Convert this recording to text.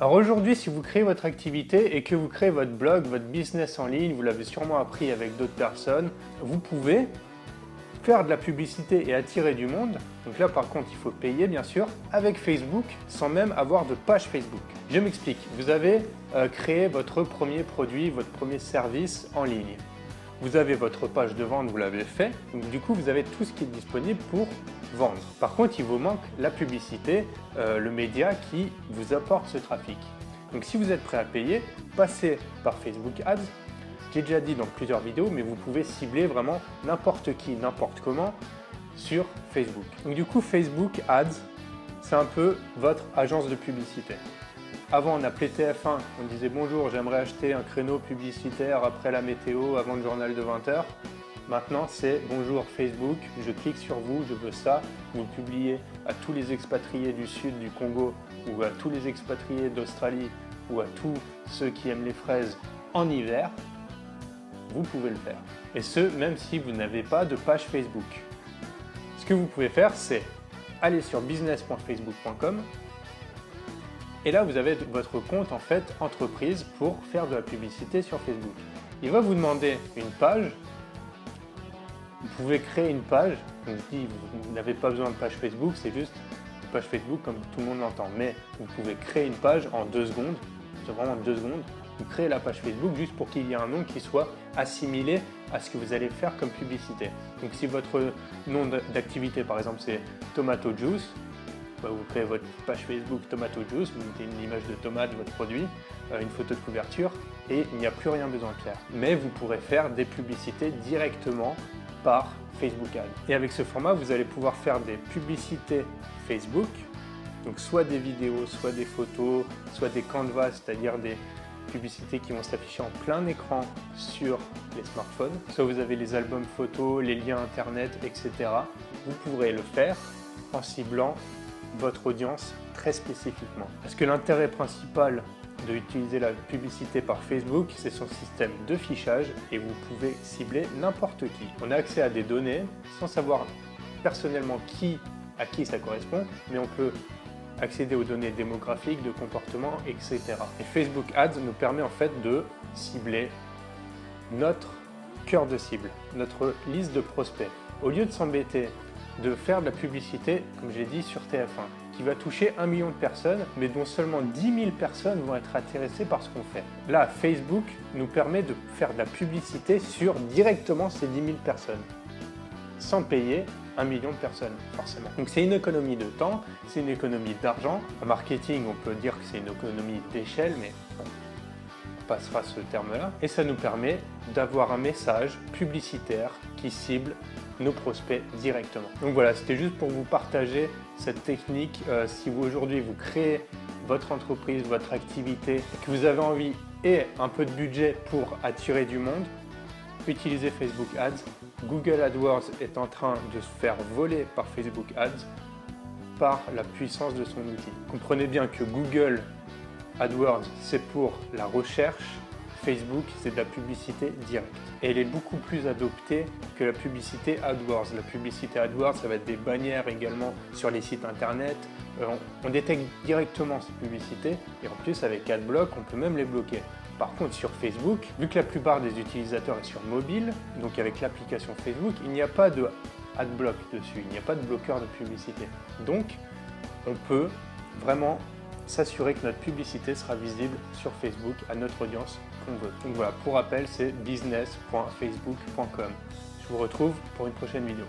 Alors aujourd'hui, si vous créez votre activité et que vous créez votre blog, votre business en ligne, vous l'avez sûrement appris avec d'autres personnes, vous pouvez faire de la publicité et attirer du monde. Donc là par contre il faut payer bien sûr avec Facebook sans même avoir de page Facebook. Je m'explique, vous avez créé votre premier produit, votre premier service en ligne. Vous avez votre page de vente, vous l'avez fait, donc du coup vous avez tout ce qui est disponible pour vendre. Par contre il vous manque la publicité, le média qui vous apporte ce trafic. Donc si vous êtes prêt à payer, passez par Facebook Ads. J'ai déjà dit dans plusieurs vidéos, mais vous pouvez cibler vraiment n'importe qui, n'importe comment sur Facebook. Donc du coup, Facebook Ads, c'est un peu votre agence de publicité. Avant, on appelait TF1, on disait bonjour, j'aimerais acheter un créneau publicitaire après la météo, avant le journal de 20h. Maintenant, c'est bonjour Facebook, je clique sur vous, je veux ça. Vous le publiez à tous les expatriés du sud du Congo ou à tous les expatriés d'Australie ou à tous ceux qui aiment les fraises en hiver. Vous pouvez le faire. Et ce, même si vous n'avez pas de page Facebook. Ce que vous pouvez faire, c'est aller sur business.facebook.com et là, vous avez votre compte en fait entreprise pour faire de la publicité sur Facebook. Il va vous demander une page. Vous pouvez créer une page. Donc, je dis, vous n'avez pas besoin de page Facebook, c'est juste une page Facebook comme tout le monde l'entend. Mais vous pouvez créer une page en 2 secondes. C'est vraiment 2 secondes. Vous créez la page Facebook juste pour qu'il y ait un nom qui soit assimilé à ce que vous allez faire comme publicité. Donc si votre nom d'activité par exemple c'est Tomato Juice, vous créez votre page Facebook Tomato Juice, vous mettez une image de tomate, votre produit, une photo de couverture et il n'y a plus rien besoin de faire. Mais vous pourrez faire des publicités directement par Facebook Ads. Et avec ce format, vous allez pouvoir faire des publicités Facebook, donc soit des vidéos, soit des photos, soit des canvas, c'est-à-dire des publicités qui vont s'afficher en plein écran sur les smartphones. Soit vous avez les albums photos, les liens internet, etc. Vous pourrez le faire en ciblant votre audience très spécifiquement. Parce que l'intérêt principal d'utiliser la publicité par Facebook, c'est son système de fichage et vous pouvez cibler n'importe qui. On a accès à des données sans savoir personnellement à qui ça correspond, mais on peut accéder aux données démographiques, de comportement, etc. Et Facebook Ads nous permet en fait de cibler notre cœur de cible, notre liste de prospects. Au lieu de s'embêter de faire de la publicité, comme j'ai dit, sur TF1, qui va toucher 1 million de personnes, mais dont seulement 10 000 personnes vont être intéressées par ce qu'on fait. Là, Facebook nous permet de faire de la publicité sur directement ces 10 000 personnes, sans payer 1 million de personnes, forcément. Donc c'est une économie de temps, c'est une économie d'argent. En marketing, on peut dire que c'est une économie d'échelle, mais on passera ce terme-là. Et ça nous permet d'avoir un message publicitaire qui cible nos prospects directement. Donc voilà, c'était juste pour vous partager cette technique. Si vous aujourd'hui vous créez votre entreprise, votre activité, et que vous avez envie et un peu de budget pour attirer du monde, utilisez Facebook Ads. Google AdWords est en train de se faire voler par Facebook Ads par la puissance de son outil. Comprenez bien que Google AdWords, c'est pour la recherche. Facebook, c'est de la publicité directe. Et elle est beaucoup plus adoptée que la publicité AdWords. La publicité AdWords, ça va être des bannières également sur les sites internet. On détecte directement ces publicités et en plus avec AdBlock, on peut même les bloquer. Par contre, sur Facebook, vu que la plupart des utilisateurs est sur mobile, donc avec l'application Facebook, il n'y a pas de AdBlock dessus, il n'y a pas de bloqueur de publicité. Donc, on peut vraiment s'assurer que notre publicité sera visible sur Facebook à notre audience qu'on veut. Donc voilà, pour rappel, c'est business.facebook.com. Je vous retrouve pour une prochaine vidéo.